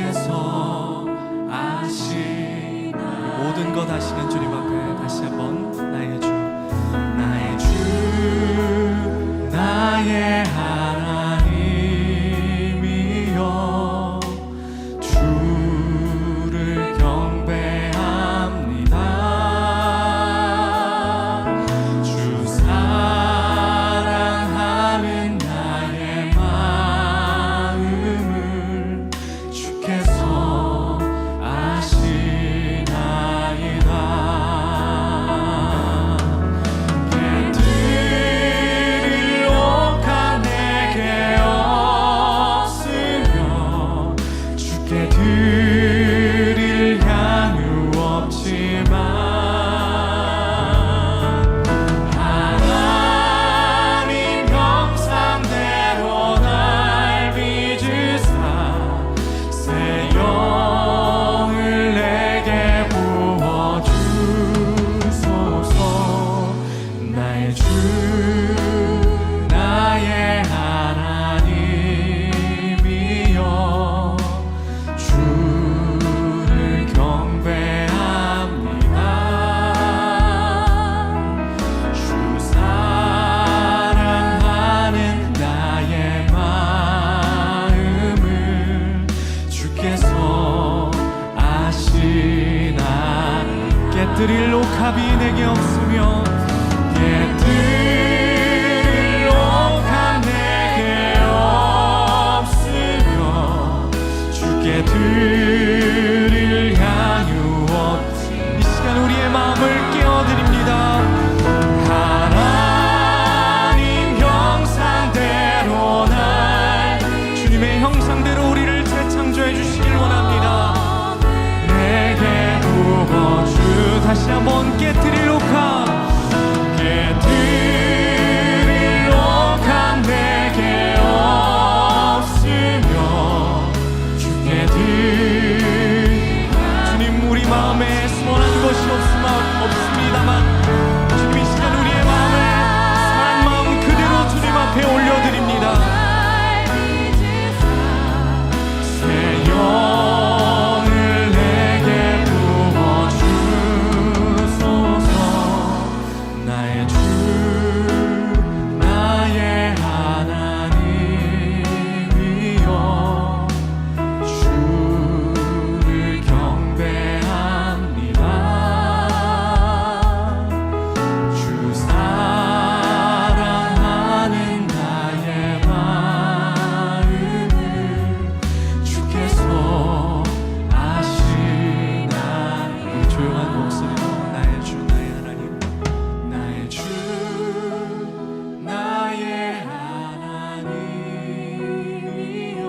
주께서 아시나. 모든 것 아시는 주님 앞에 다시 한번 나의 주, 나의 주, 나의 하나님이여 주를 경배합니다. 주 사랑하는 나의 마음을 주께서 아시나이다. 개들이 옥한 내게 없으며 주께 드릴 향유 없지만 하나님 형상대로 날 빚으사 새 영을 내게 부어주소서. 나의 주, 나의 하나님이여 주를 경배합니다. 주 사랑하는 나의 마음을 주께서 아시나. 깨뜨릴 옥합이 내게 없으며 깨뜨릴 옥합 내게 없으며 주께 드릴 향유 없지. 이 시간 우리의 마음을 깨워드립니다. 하나님 형상대로 날, 주님의 형상대로 우리를 재창조해 주시길 원합니다. 내게 부어주. 다시 한번 깨뜨릴 옥합, 깨뜨릴 옥합 내게 없으며 주께 주님, 우리 마음에 소원한 것이 없습니다만 주님 이 시간 우리의 마음을 사랑 마음 그대로 주님 앞에 올려드립니다. 새 영을 내게 부어주소서. 나의 주, 나의 하나님이여 주를 경배합니다. 주 사랑하는 나의 마음을 주께서 아시나. 조용한 목소리로 나의 주, 나의 하나님, 나의 주, 나의 하나님이여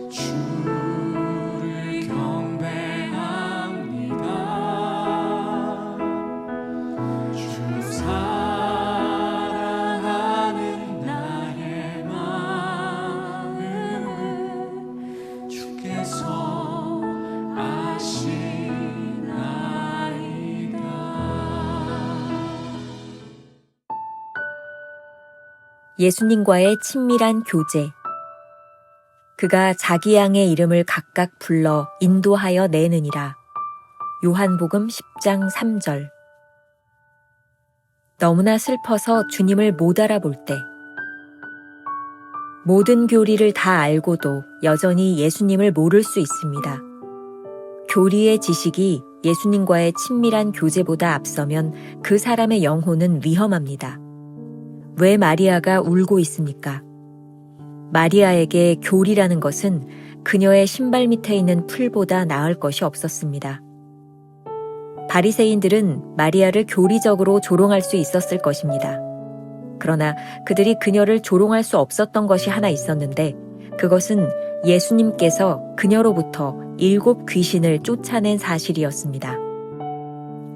주를 경배합니다. 주 사랑하는 나의 마음을 주께서 아시나이다. 예수님과의 친밀한 교제. 그가 자기 양의 이름을 각각 불러 인도하여 내느니라. 요한복음 10장 3절. 너무나 슬퍼서 주님을 못 알아볼 때, 모든 교리를 다 알고도 여전히 예수님을 모를 수 있습니다. 교리의 지식이 예수님과의 친밀한 교제보다 앞서면 그 사람의 영혼은 위험합니다. 왜 마리아가 울고 있습니까? 마리아에게 교리라는 것은 그녀의 신발 밑에 있는 풀보다 나을 것이 없었습니다. 바리새인들은 마리아를 교리적으로 조롱할 수 있었을 것입니다. 그러나 그들이 그녀를 조롱할 수 없었던 것이 하나 있었는데, 그것은 예수님께서 그녀로부터 7 귀신을 쫓아낸 사실이었습니다.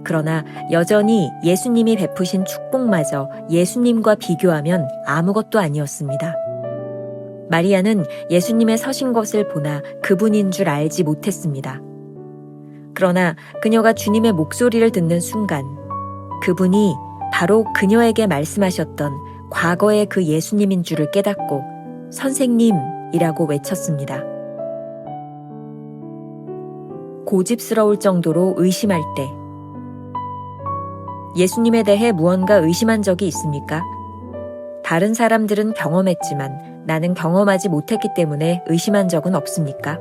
그러나 여전히 예수님이 베푸신 축복마저 예수님과 비교하면 아무것도 아니었습니다. 마리아는 예수님의 서신 것을 보나 그분인 줄 알지 못했습니다. 그러나 그녀가 주님의 목소리를 듣는 순간 그분이 바로 그녀에게 말씀하셨던 과거의 그 예수님인 줄을 깨닫고 선생님이라고 외쳤습니다. 고집스러울 정도로 의심할 때, 예수님에 대해 무언가 의심한 적이 있습니까? 다른 사람들은 경험했지만 나는 경험하지 못했기 때문에 의심한 적은 없습니까?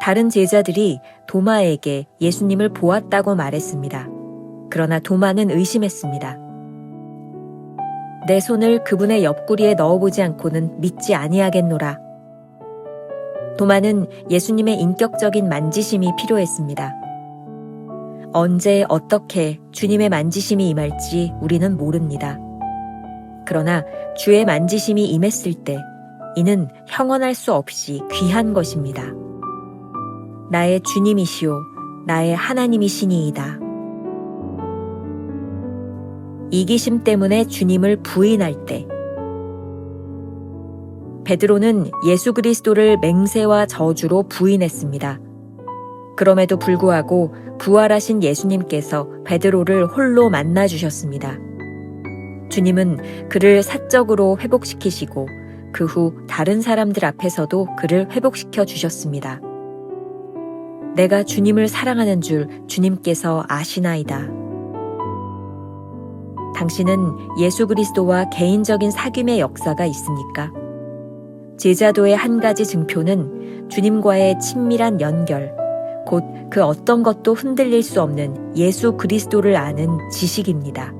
다른 제자들이 도마에게 예수님을 보았다고 말했습니다. 그러나 도마는 의심했습니다. 내 손을 그분의 옆구리에 넣어보지 않고는 믿지 아니하겠노라. 도마는 예수님의 인격적인 만지심이 필요했습니다. 언제 어떻게 주님의 만지심이 임할지 우리는 모릅니다. 그러나 주의 만지심이 임했을 때 이는 형언할 수 없이 귀한 것입니다. 나의 주님이시오, 나의 하나님이시니이다. 이기심 때문에 주님을 부인할 때, 베드로는 예수 그리스도를 맹세와 저주로 부인했습니다. 그럼에도 불구하고 부활하신 예수님께서 베드로를 홀로 만나 주셨습니다. 주님은 그를 사적으로 회복시키시고 그 후 다른 사람들 앞에서도 그를 회복시켜 주셨습니다. 내가 주님을 사랑하는 줄 주님께서 아시나이다. 당신은 예수 그리스도와 개인적인 사귐의 역사가 있습니까? 제자도의 한 가지 증표는 주님과의 친밀한 연결, 곧 그 어떤 것도 흔들릴 수 없는 예수 그리스도를 아는 지식입니다.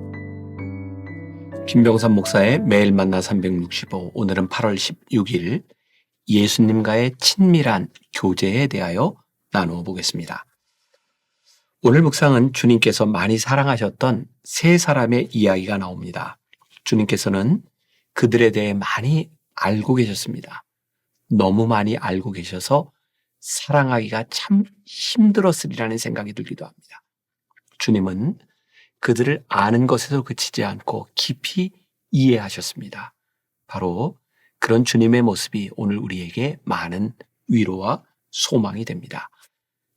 김병삼 목사의 매일 만나 365, 오늘은 8월 16일 예수님과의 친밀한 교제에 대하여 나누어 보겠습니다. 오늘 묵상은 주님께서 많이 사랑하셨던 세 사람의 이야기가 나옵니다. 주님께서는 그들에 대해 많이 알고 계셨습니다. 너무 많이 알고 계셔서 사랑하기가 참 힘들었으리라는 생각이 들기도 합니다. 주님은 그들을 아는 것에서 그치지 않고 깊이 이해하셨습니다. 바로 그런 주님의 모습이 오늘 우리에게 많은 위로와 소망이 됩니다.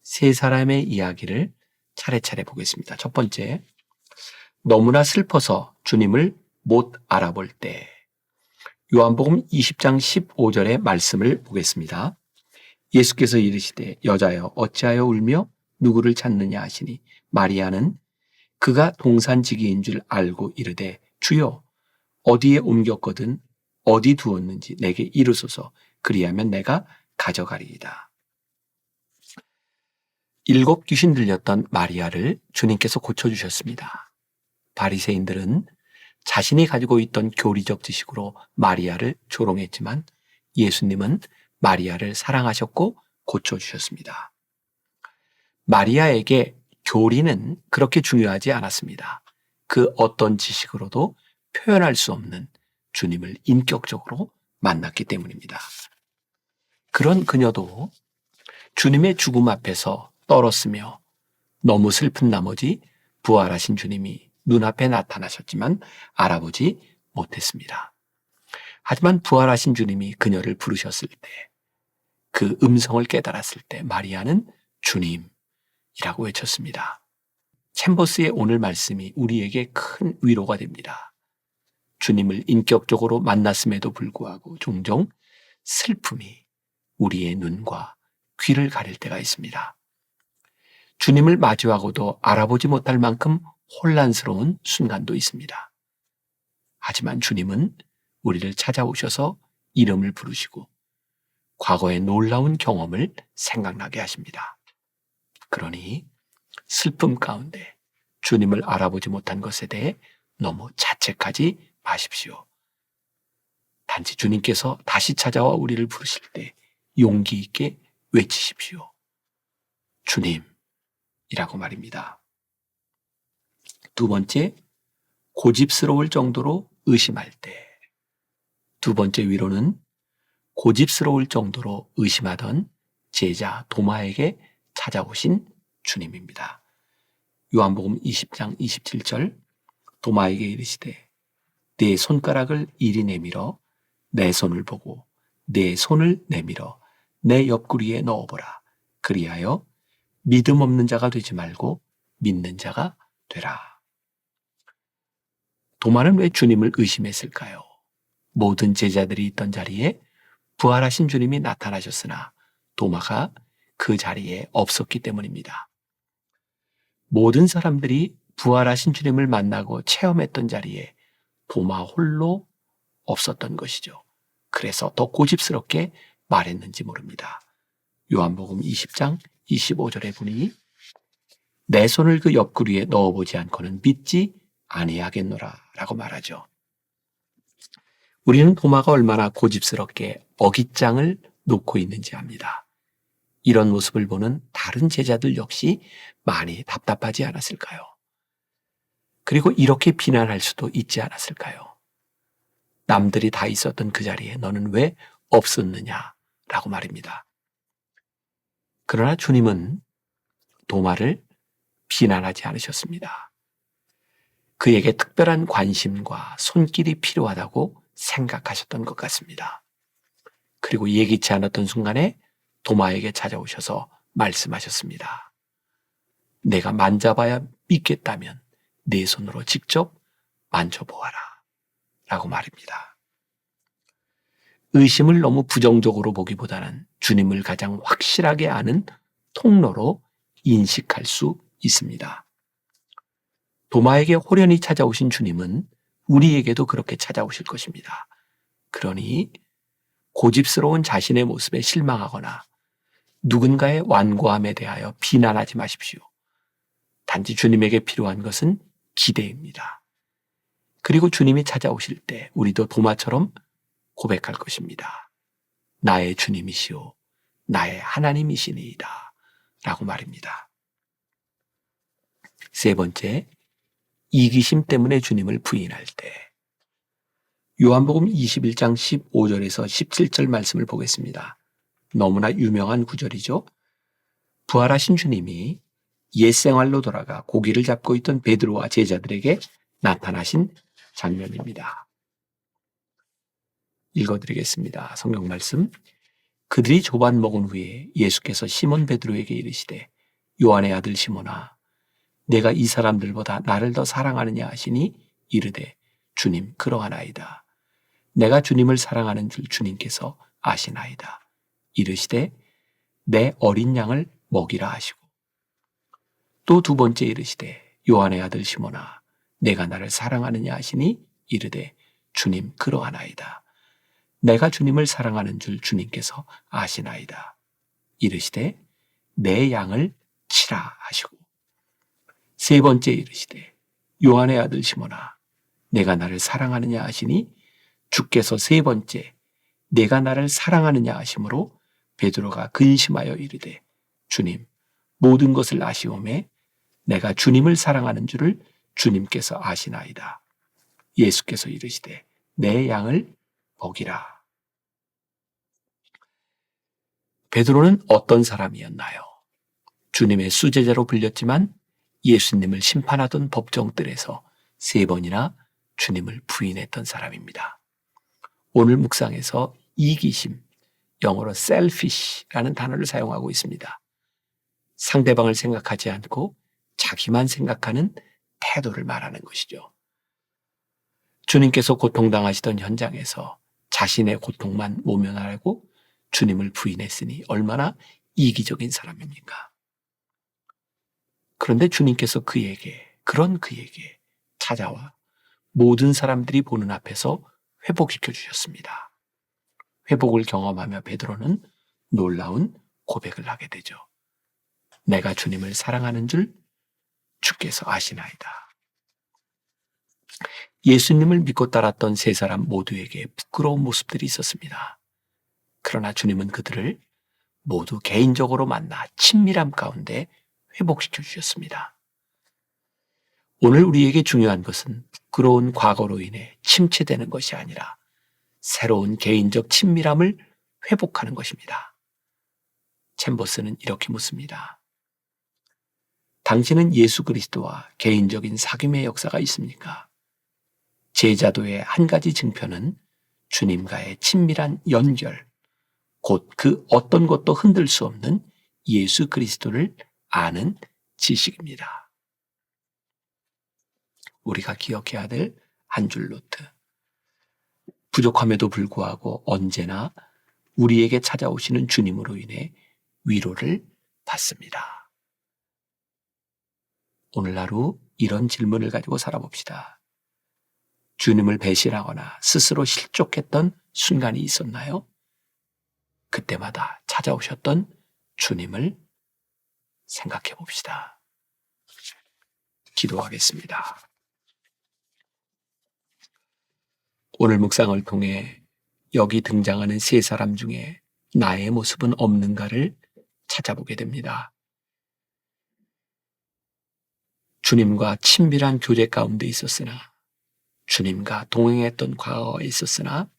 세 사람의 이야기를 차례차례 보겠습니다. 첫 번째, 너무나 슬퍼서 주님을 못 알아볼 때. 요한복음 20장 15절의 말씀을 보겠습니다. 예수께서 이르시되 여자여 어찌하여 울며 누구를 찾느냐 하시니 마리아는 그가 동산지기인 줄 알고 이르되 주여 어디에 옮겼거든 어디 두었는지 내게 이르소서 그리하면 내가 가져가리이다. 7 귀신 들렸던 마리아를 주님께서 고쳐주셨습니다. 바리새인들은 자신이 가지고 있던 교리적 지식으로 마리아를 조롱했지만 예수님은 마리아를 사랑하셨고 고쳐주셨습니다. 마리아에게 교리는 그렇게 중요하지 않았습니다. 그 어떤 지식으로도 표현할 수 없는 주님을 인격적으로 만났기 때문입니다. 그런 그녀도 주님의 죽음 앞에서 떨었으며 너무 슬픈 나머지 부활하신 주님이 눈앞에 나타나셨지만 알아보지 못했습니다. 하지만 부활하신 주님이 그녀를 부르셨을 때, 그 음성을 깨달았을 때 마리아는 주님이라고 외쳤습니다. 챔버스의 오늘 말씀이 우리에게 큰 위로가 됩니다. 주님을 인격적으로 만났음에도 불구하고 종종 슬픔이 우리의 눈과 귀를 가릴 때가 있습니다. 주님을 마주하고도 알아보지 못할 만큼 혼란스러운 순간도 있습니다. 하지만 주님은 우리를 찾아오셔서 이름을 부르시고 과거의 놀라운 경험을 생각나게 하십니다. 그러니 슬픔 가운데 주님을 알아보지 못한 것에 대해 너무 자책하지 마십시오. 단지 주님께서 다시 찾아와 우리를 부르실 때 용기 있게 외치십시오. 주님이라고 말입니다. 두 번째, 고집스러울 정도로 의심할 때. 두 번째 위로는 고집스러울 정도로 의심하던 제자 도마에게 찾아오신 주님입니다. 요한복음 20장 27절, 도마에게 이르시되 내 손가락을 이리 내밀어 내 손을 보고 내 손을 내밀어 내 옆구리에 넣어보라. 그리하여 믿음 없는 자가 되지 말고 믿는 자가 되라. 도마는 왜 주님을 의심했을까요? 모든 제자들이 있던 자리에 부활하신 주님이 나타나셨으나 도마가 그 자리에 없었기 때문입니다. 모든 사람들이 부활하신 주님을 만나고 체험했던 자리에 도마 홀로 없었던 것이죠. 그래서 더 고집스럽게 말했는지 모릅니다. 요한복음 20장 25절에 보니 내 손을 그 옆구리에 넣어보지 않고는 믿지 아니하겠노라 라고 말하죠. 우리는 도마가 얼마나 고집스럽게 어깃장을 놓고 있는지 압니다. 이런 모습을 보는 다른 제자들 역시 많이 답답하지 않았을까요? 그리고 이렇게 비난할 수도 있지 않았을까요? 남들이 다 있었던 그 자리에 너는 왜 없었느냐라고 말입니다. 그러나 주님은 도마를 비난하지 않으셨습니다. 그에게 특별한 관심과 손길이 필요하다고 생각하셨던 것 같습니다. 그리고 예기치 않았던 순간에 도마에게 찾아오셔서 말씀하셨습니다. 내가 만져봐야 믿겠다면 내 손으로 직접 만져보아라 라고 말입니다. 의심을 너무 부정적으로 보기보다는 주님을 가장 확실하게 아는 통로로 인식할 수 있습니다. 도마에게 호련히 찾아오신 주님은 우리에게도 그렇게 찾아오실 것입니다. 그러니 고집스러운 자신의 모습에 실망하거나 누군가의 완고함에 대하여 비난하지 마십시오. 단지 주님에게 필요한 것은 기대입니다. 그리고 주님이 찾아오실 때 우리도 도마처럼 고백할 것입니다. 나의 주님이시오, 나의 하나님이시니이다 라고 말입니다. 세 번째, 이기심 때문에 주님을 부인할 때. 요한복음 21장 15절에서 17절 말씀을 보겠습니다. 너무나 유명한 구절이죠. 부활하신 주님이 옛 생활로 돌아가 고기를 잡고 있던 베드로와 제자들에게 나타나신 장면입니다. 읽어드리겠습니다. 성경 말씀. 그들이 조반 먹은 후에 예수께서 시몬 베드로에게 이르시되 요한의 아들 시몬아 내가 이 사람들보다 나를 더 사랑하느냐 하시니 이르되 주님 그러하나이다. 내가 주님을 사랑하는 줄 주님께서 아시나이다. 이르시되 내 어린 양을 먹이라 하시고 또 두 번째 이르시되 요한의 아들 시몬아 내가 나를 사랑하느냐 하시니 이르되 주님 그러하나이다. 내가 주님을 사랑하는 줄 주님께서 아시나이다. 이르시되 내 양을 치라 하시고 세 번째 이르시되 요한의 아들 시몬아 내가 나를 사랑하느냐 하시니 주께서 세 번째 내가 나를 사랑하느냐 하심으로 베드로가 근심하여 이르되 주님 모든 것을 아시오매 내가 주님을 사랑하는 줄을 주님께서 아시나이다. 예수께서 이르시되 내 양을 먹이라. 베드로는 어떤 사람이었나요? 주님의 수제자로 불렸지만 예수님을 심판하던 법정들에서 3번이나 주님을 부인했던 사람입니다. 오늘 묵상에서 이기심, 영어로 selfish라는 단어를 사용하고 있습니다. 상대방을 생각하지 않고 자기만 생각하는 태도를 말하는 것이죠. 주님께서 고통당하시던 현장에서 자신의 고통만 모면하려고 주님을 부인했으니 얼마나 이기적인 사람입니까? 그런데 주님께서 그런 그에게 찾아와 모든 사람들이 보는 앞에서 회복시켜 주셨습니다. 회복을 경험하며 베드로는 놀라운 고백을 하게 되죠. 내가 주님을 사랑하는 줄 주께서 아시나이다. 예수님을 믿고 따랐던 세 사람 모두에게 부끄러운 모습들이 있었습니다. 그러나 주님은 그들을 모두 개인적으로 만나 친밀함 가운데 회복시켜 주셨습니다. 오늘 우리에게 중요한 것은 부끄러운 과거로 인해 침체되는 것이 아니라 새로운 개인적 친밀함을 회복하는 것입니다. 챔버스는 이렇게 묻습니다. 당신은 예수 그리스도와 개인적인 사귐의 역사가 있습니까? 제자도의 한 가지 증표는 주님과의 친밀한 연결, 곧 그 어떤 것도 흔들 수 없는 예수 그리스도를 아는 지식입니다. 우리가 기억해야 될 한 줄 노트. 부족함에도 불구하고 언제나 우리에게 찾아오시는 주님으로 인해 위로를 받습니다. 오늘 하루 이런 질문을 가지고 살아봅시다. 주님을 배신하거나 스스로 실족했던 순간이 있었나요? 그때마다 찾아오셨던 주님을 생각해 봅시다. 기도하겠습니다. 오늘 묵상을 통해 여기 등장하는 세 사람 중에 나의 모습은 없는가를 찾아보게 됩니다. 주님과 친밀한 교제 가운데 있었으나, 주님과 동행했던 과거에 있었으나,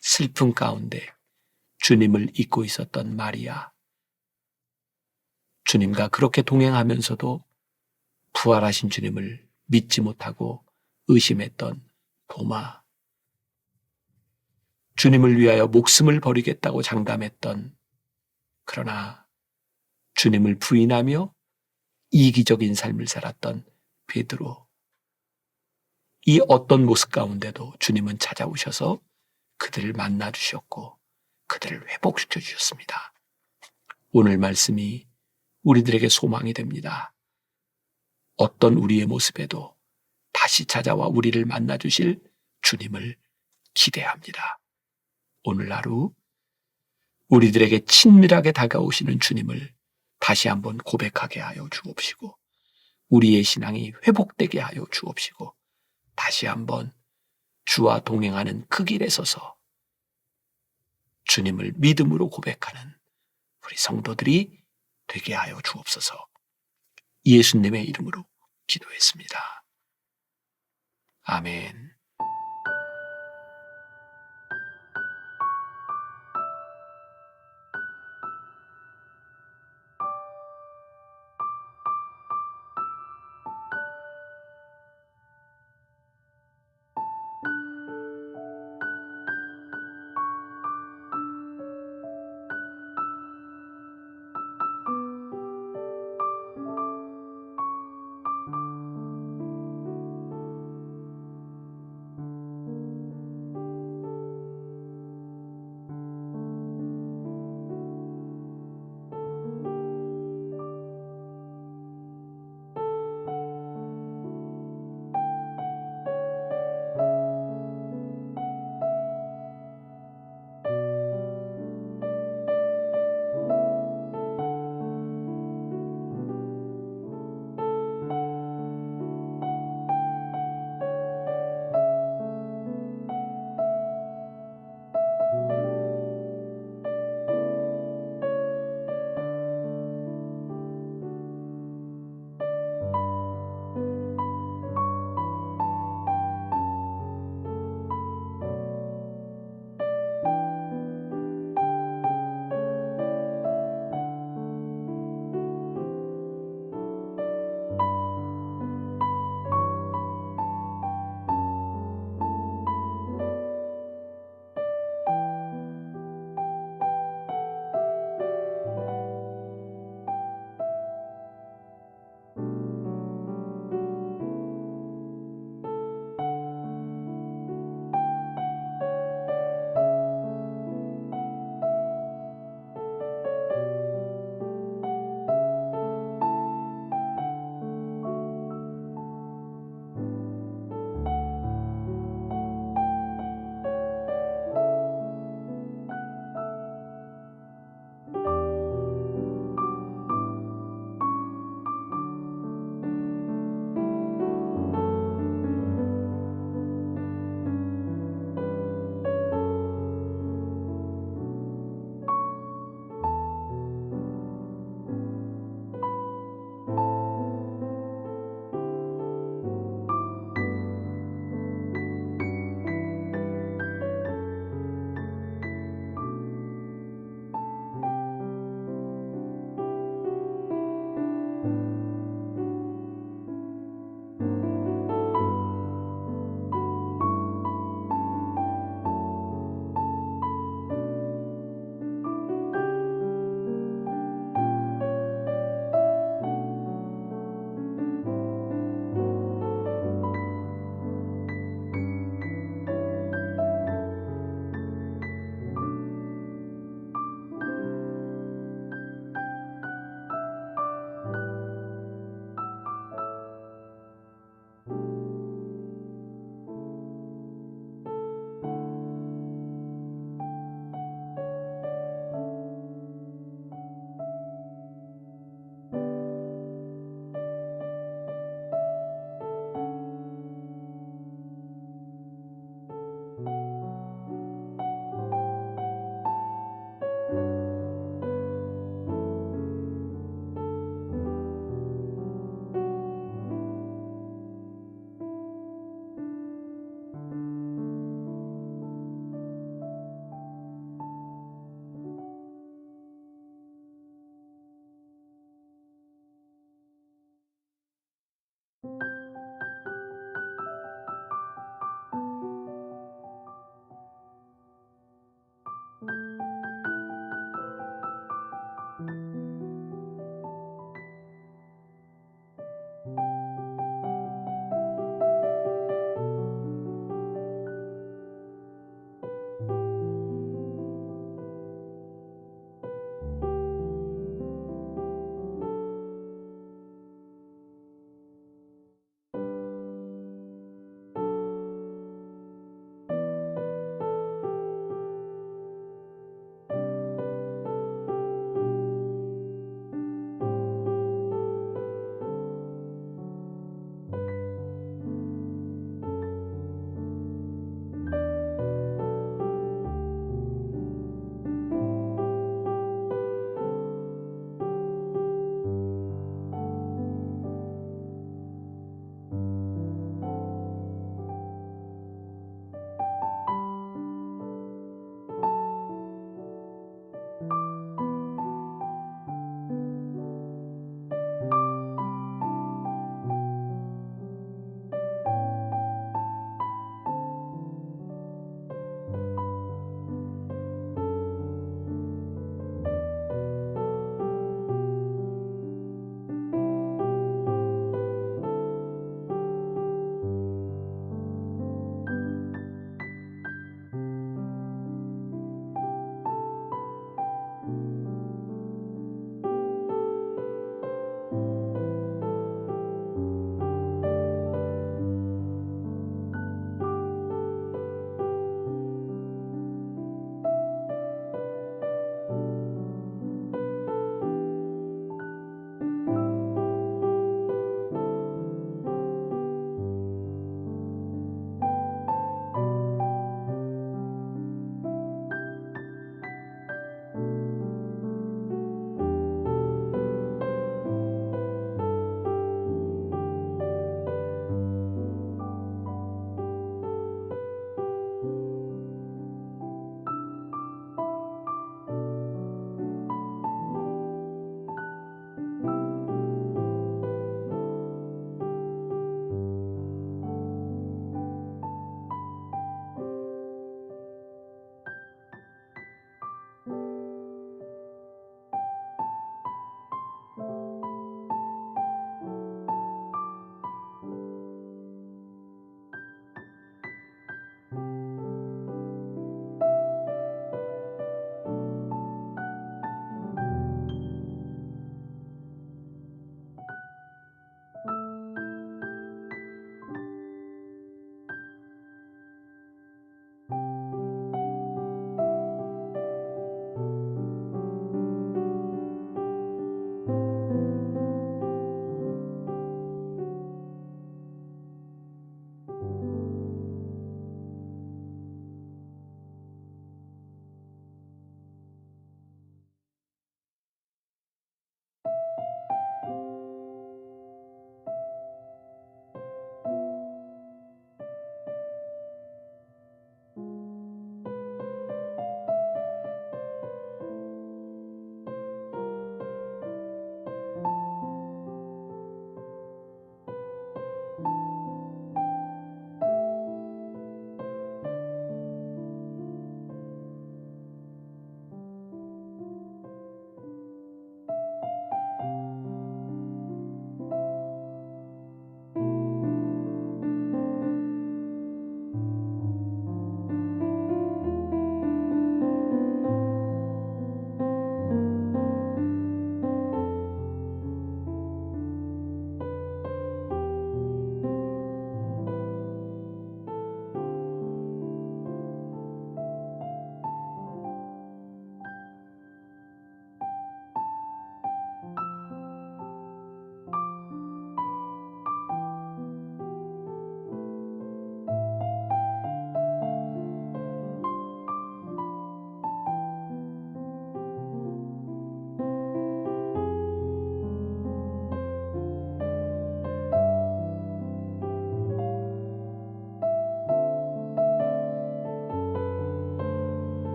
슬픔 가운데 주님을 잊고 있었던 마리아, 주님과 그렇게 동행하면서도 부활하신 주님을 믿지 못하고 의심했던 도마, 주님을 위하여 목숨을 버리겠다고 장담했던, 그러나 주님을 부인하며 이기적인 삶을 살았던 베드로, 이 어떤 모습 가운데도 주님은 찾아오셔서 그들을 만나주셨고 그들을 회복시켜 주셨습니다. 오늘 말씀이 우리들에게 소망이 됩니다. 어떤 우리의 모습에도 다시 찾아와 우리를 만나주실 주님을 기대합니다. 오늘 하루 우리들에게 친밀하게 다가오시는 주님을 다시 한번 고백하게 하여 주옵시고, 우리의 신앙이 회복되게 하여 주옵시고, 다시 한번 주와 동행하는 그 길에 서서 주님을 믿음으로 고백하는 우리 성도들이 되게 하여 주옵소서. 예수님의 이름으로 기도했습니다. 아멘.